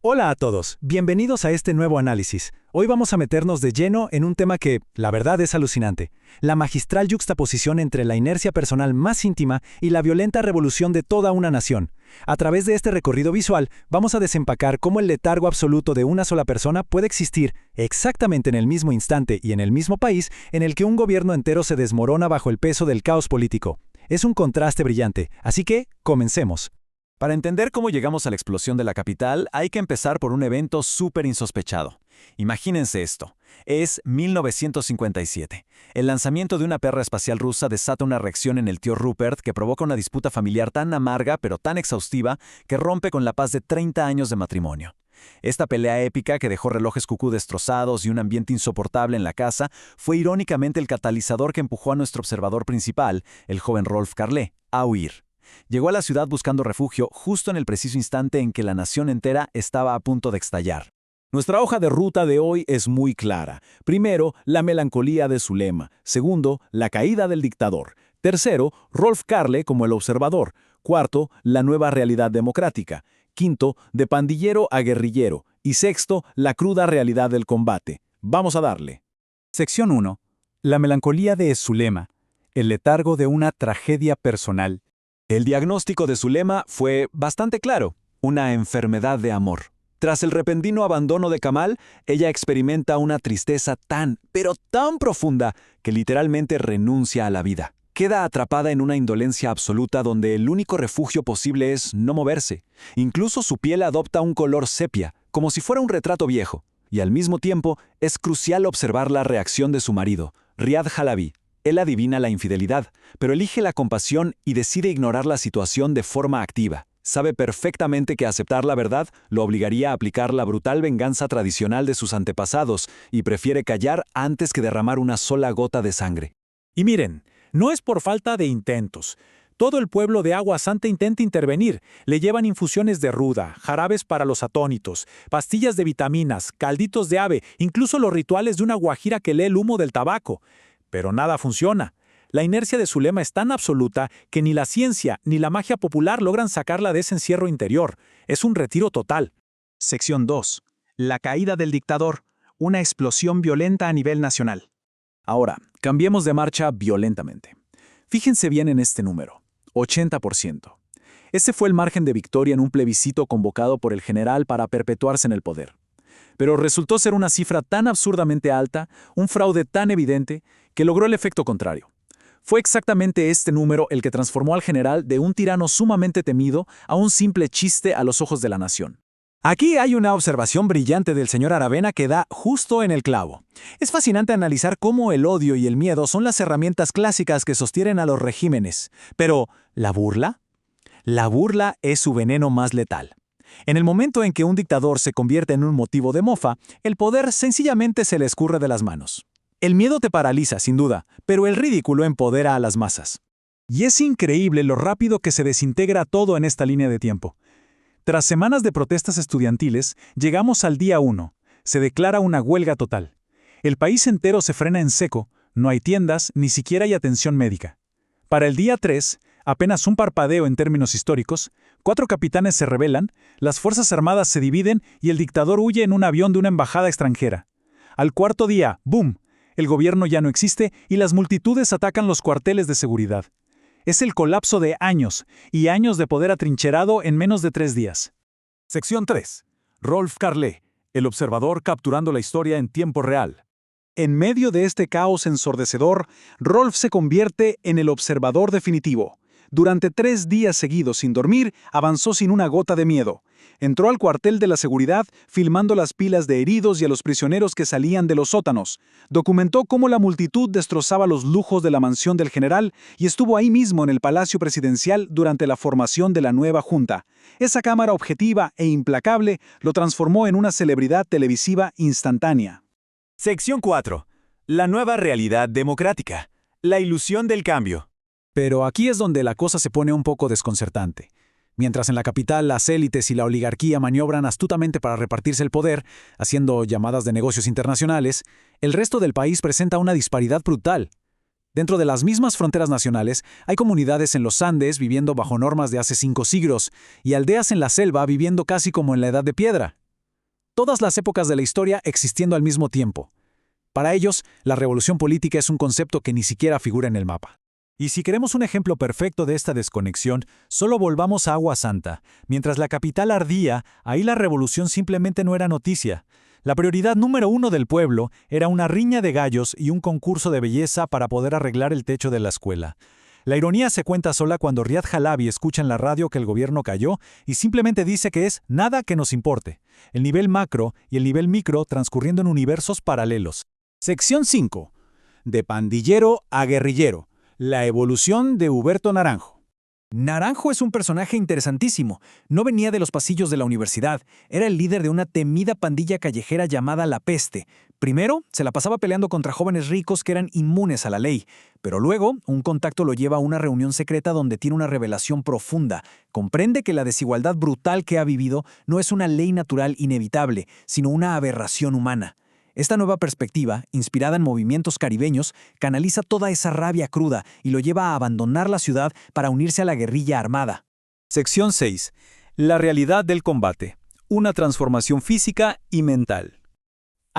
Hola a todos, bienvenidos a este nuevo análisis. Hoy vamos a meternos de lleno en un tema que, la verdad, es alucinante. La magistral yuxtaposición entre la inercia personal más íntima y la violenta revolución de toda una nación. A través de este recorrido visual, vamos a desempacar cómo el letargo absoluto de una sola persona puede existir exactamente en el mismo instante y en el mismo país en el que un gobierno entero se desmorona bajo el peso del caos político. Es un contraste brillante, así que, comencemos. Para entender cómo llegamos a la explosión de la capital, hay que empezar por un evento súper insospechado. Imagínense esto. Es 1957. El lanzamiento de una perra espacial rusa desata una reacción en el tío Rupert que provoca una disputa familiar tan amarga pero tan exhaustiva que rompe con la paz de 30 años de matrimonio. Esta pelea épica que dejó relojes cucú destrozados y un ambiente insoportable en la casa fue irónicamente el catalizador que empujó a nuestro observador principal, el joven Rolf Carlé, a huir. Llegó a la ciudad buscando refugio justo en el preciso instante en que la nación entera estaba a punto de estallar. Nuestra hoja de ruta de hoy es muy clara. Primero, la melancolía de Zulema. Segundo, la caída del dictador. Tercero, Rolf Carlé como el observador. Cuarto, la nueva realidad democrática. Quinto, de pandillero a guerrillero. Y sexto, la cruda realidad del combate. Vamos a darle. Sección 1. La melancolía de Zulema. El letargo de una tragedia personal. El diagnóstico de Zulema fue bastante claro: una enfermedad de amor. Tras el repentino abandono de Kamal, ella experimenta una tristeza tan, pero tan profunda, que literalmente renuncia a la vida. Queda atrapada en una indolencia absoluta donde el único refugio posible es no moverse. Incluso su piel adopta un color sepia, como si fuera un retrato viejo. Y al mismo tiempo, es crucial observar la reacción de su marido, Riad Halabi. Él adivina la infidelidad, pero elige la compasión y decide ignorar la situación de forma activa. Sabe perfectamente que aceptar la verdad lo obligaría a aplicar la brutal venganza tradicional de sus antepasados y prefiere callar antes que derramar una sola gota de sangre. Y miren, no es por falta de intentos. Todo el pueblo de Agua Santa intenta intervenir. Le llevan infusiones de ruda, jarabes para los atónitos, pastillas de vitaminas, calditos de ave, incluso los rituales de una guajira que lee el humo del tabaco. Pero nada funciona. La inercia de Zulema es tan absoluta que ni la ciencia ni la magia popular logran sacarla de ese encierro interior. Es un retiro total. Sección 2. La caída del dictador. Una explosión violenta a nivel nacional. Ahora, cambiemos de marcha violentamente. Fíjense bien en este número: 80%. Ese fue el margen de victoria en un plebiscito convocado por el general para perpetuarse en el poder. Pero resultó ser una cifra tan absurdamente alta, un fraude tan evidente, que logró el efecto contrario. Fue exactamente este número el que transformó al general de un tirano sumamente temido a un simple chiste a los ojos de la nación. Aquí hay una observación brillante del señor Aravena que da justo en el clavo. Es fascinante analizar cómo el odio y el miedo son las herramientas clásicas que sostienen a los regímenes. Pero, ¿la burla? La burla es su veneno más letal. En el momento en que un dictador se convierte en un motivo de mofa, el poder sencillamente se le escurre de las manos. El miedo te paraliza, sin duda, pero el ridículo empodera a las masas. Y es increíble lo rápido que se desintegra todo en esta línea de tiempo. Tras semanas de protestas estudiantiles, llegamos al día 1. Se declara una huelga total. El país entero se frena en seco, no hay tiendas, ni siquiera hay atención médica. Para el día 3, apenas un parpadeo en términos históricos, 4 capitanes se rebelan, las Fuerzas Armadas se dividen y el dictador huye en un avión de una embajada extranjera. Al cuarto día, ¡boom!, el gobierno ya no existe y las multitudes atacan los cuarteles de seguridad. Es el colapso de años, y años de poder atrincherado en menos de 3 días. Sección 3. Rolf Carlé, el observador capturando la historia en tiempo real. En medio de este caos ensordecedor, Rolf se convierte en el observador definitivo. Durante 3 días seguidos sin dormir, avanzó sin una gota de miedo. Entró al cuartel de la seguridad, filmando las pilas de heridos y a los prisioneros que salían de los sótanos. Documentó cómo la multitud destrozaba los lujos de la mansión del general y estuvo ahí mismo en el Palacio Presidencial durante la formación de la nueva junta. Esa cámara objetiva e implacable lo transformó en una celebridad televisiva instantánea. Sección 4. La nueva realidad democrática. La ilusión del cambio. Pero aquí es donde la cosa se pone un poco desconcertante. Mientras en la capital las élites y la oligarquía maniobran astutamente para repartirse el poder, haciendo llamadas de negocios internacionales, el resto del país presenta una disparidad brutal. Dentro de las mismas fronteras nacionales, hay comunidades en los Andes viviendo bajo normas de hace 5 siglos y aldeas en la selva viviendo casi como en la Edad de Piedra. todas las épocas de la historia existiendo al mismo tiempo. Para ellos, la revolución política es un concepto que ni siquiera figura en el mapa. Y si queremos un ejemplo perfecto de esta desconexión, solo volvamos a Agua Santa. Mientras la capital ardía, ahí la revolución simplemente no era noticia. La prioridad número 1 del pueblo era una riña de gallos y un concurso de belleza para poder arreglar el techo de la escuela. La ironía se cuenta sola cuando Riad Halabi escucha en la radio que el gobierno cayó y simplemente dice que es nada que nos importe. El nivel macro y el nivel micro transcurriendo en universos paralelos. Sección 5. De pandillero a guerrillero. La evolución de Huberto Naranjo. Naranjo es un personaje interesantísimo. No venía de los pasillos de la universidad. Era el líder de una temida pandilla callejera llamada La Peste. Primero, se la pasaba peleando contra jóvenes ricos que eran inmunes a la ley. Pero luego, un contacto lo lleva a una reunión secreta donde tiene una revelación profunda. Comprende que la desigualdad brutal que ha vivido no es una ley natural inevitable, sino una aberración humana. Esta nueva perspectiva, inspirada en movimientos caribeños, canaliza toda esa rabia cruda y lo lleva a abandonar la ciudad para unirse a la guerrilla armada. Sección 6. La realidad del combate. Una transformación física y mental.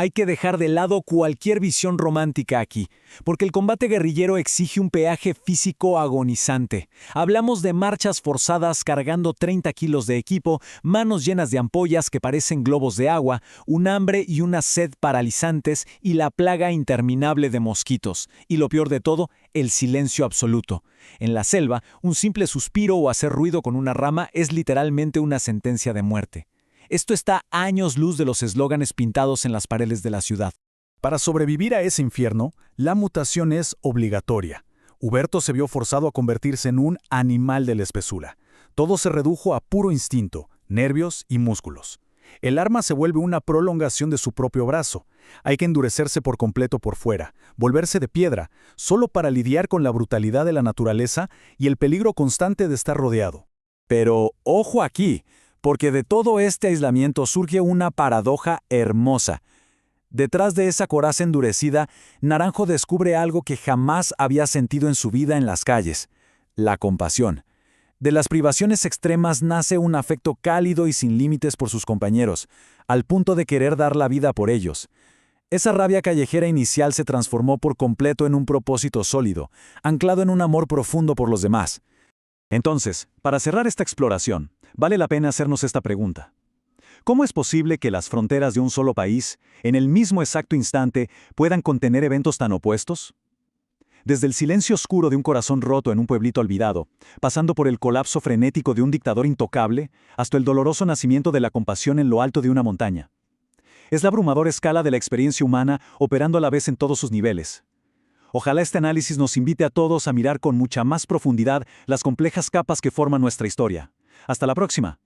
Hay que dejar de lado cualquier visión romántica aquí, porque el combate guerrillero exige un peaje físico agonizante. Hablamos de marchas forzadas cargando 30 kilos de equipo, manos llenas de ampollas que parecen globos de agua, un hambre y una sed paralizantes y la plaga interminable de mosquitos. Y lo peor de todo, el silencio absoluto. En la selva, un simple suspiro o hacer ruido con una rama es literalmente una sentencia de muerte. Esto está a años luz de los eslóganes pintados en las paredes de la ciudad. Para sobrevivir a ese infierno, la mutación es obligatoria. Huberto se vio forzado a convertirse en un animal de la espesura. Todo se redujo a puro instinto, nervios y músculos. El arma se vuelve una prolongación de su propio brazo. Hay que endurecerse por completo por fuera, volverse de piedra, solo para lidiar con la brutalidad de la naturaleza y el peligro constante de estar rodeado. Pero ojo aquí, porque de todo este aislamiento surge una paradoja hermosa. Detrás de esa coraza endurecida, Naranjo descubre algo que jamás había sentido en su vida en las calles: la compasión. De las privaciones extremas nace un afecto cálido y sin límites por sus compañeros, al punto de querer dar la vida por ellos. Esa rabia callejera inicial se transformó por completo en un propósito sólido, anclado en un amor profundo por los demás. Entonces, para cerrar esta exploración, vale la pena hacernos esta pregunta. ¿Cómo es posible que las fronteras de un solo país, en el mismo exacto instante, puedan contener eventos tan opuestos? Desde el silencio oscuro de un corazón roto en un pueblito olvidado, pasando por el colapso frenético de un dictador intocable, hasta el doloroso nacimiento de la compasión en lo alto de una montaña. Es la abrumadora escala de la experiencia humana operando a la vez en todos sus niveles. Ojalá este análisis nos invite a todos a mirar con mucha más profundidad las complejas capas que forman nuestra historia. Hasta la próxima.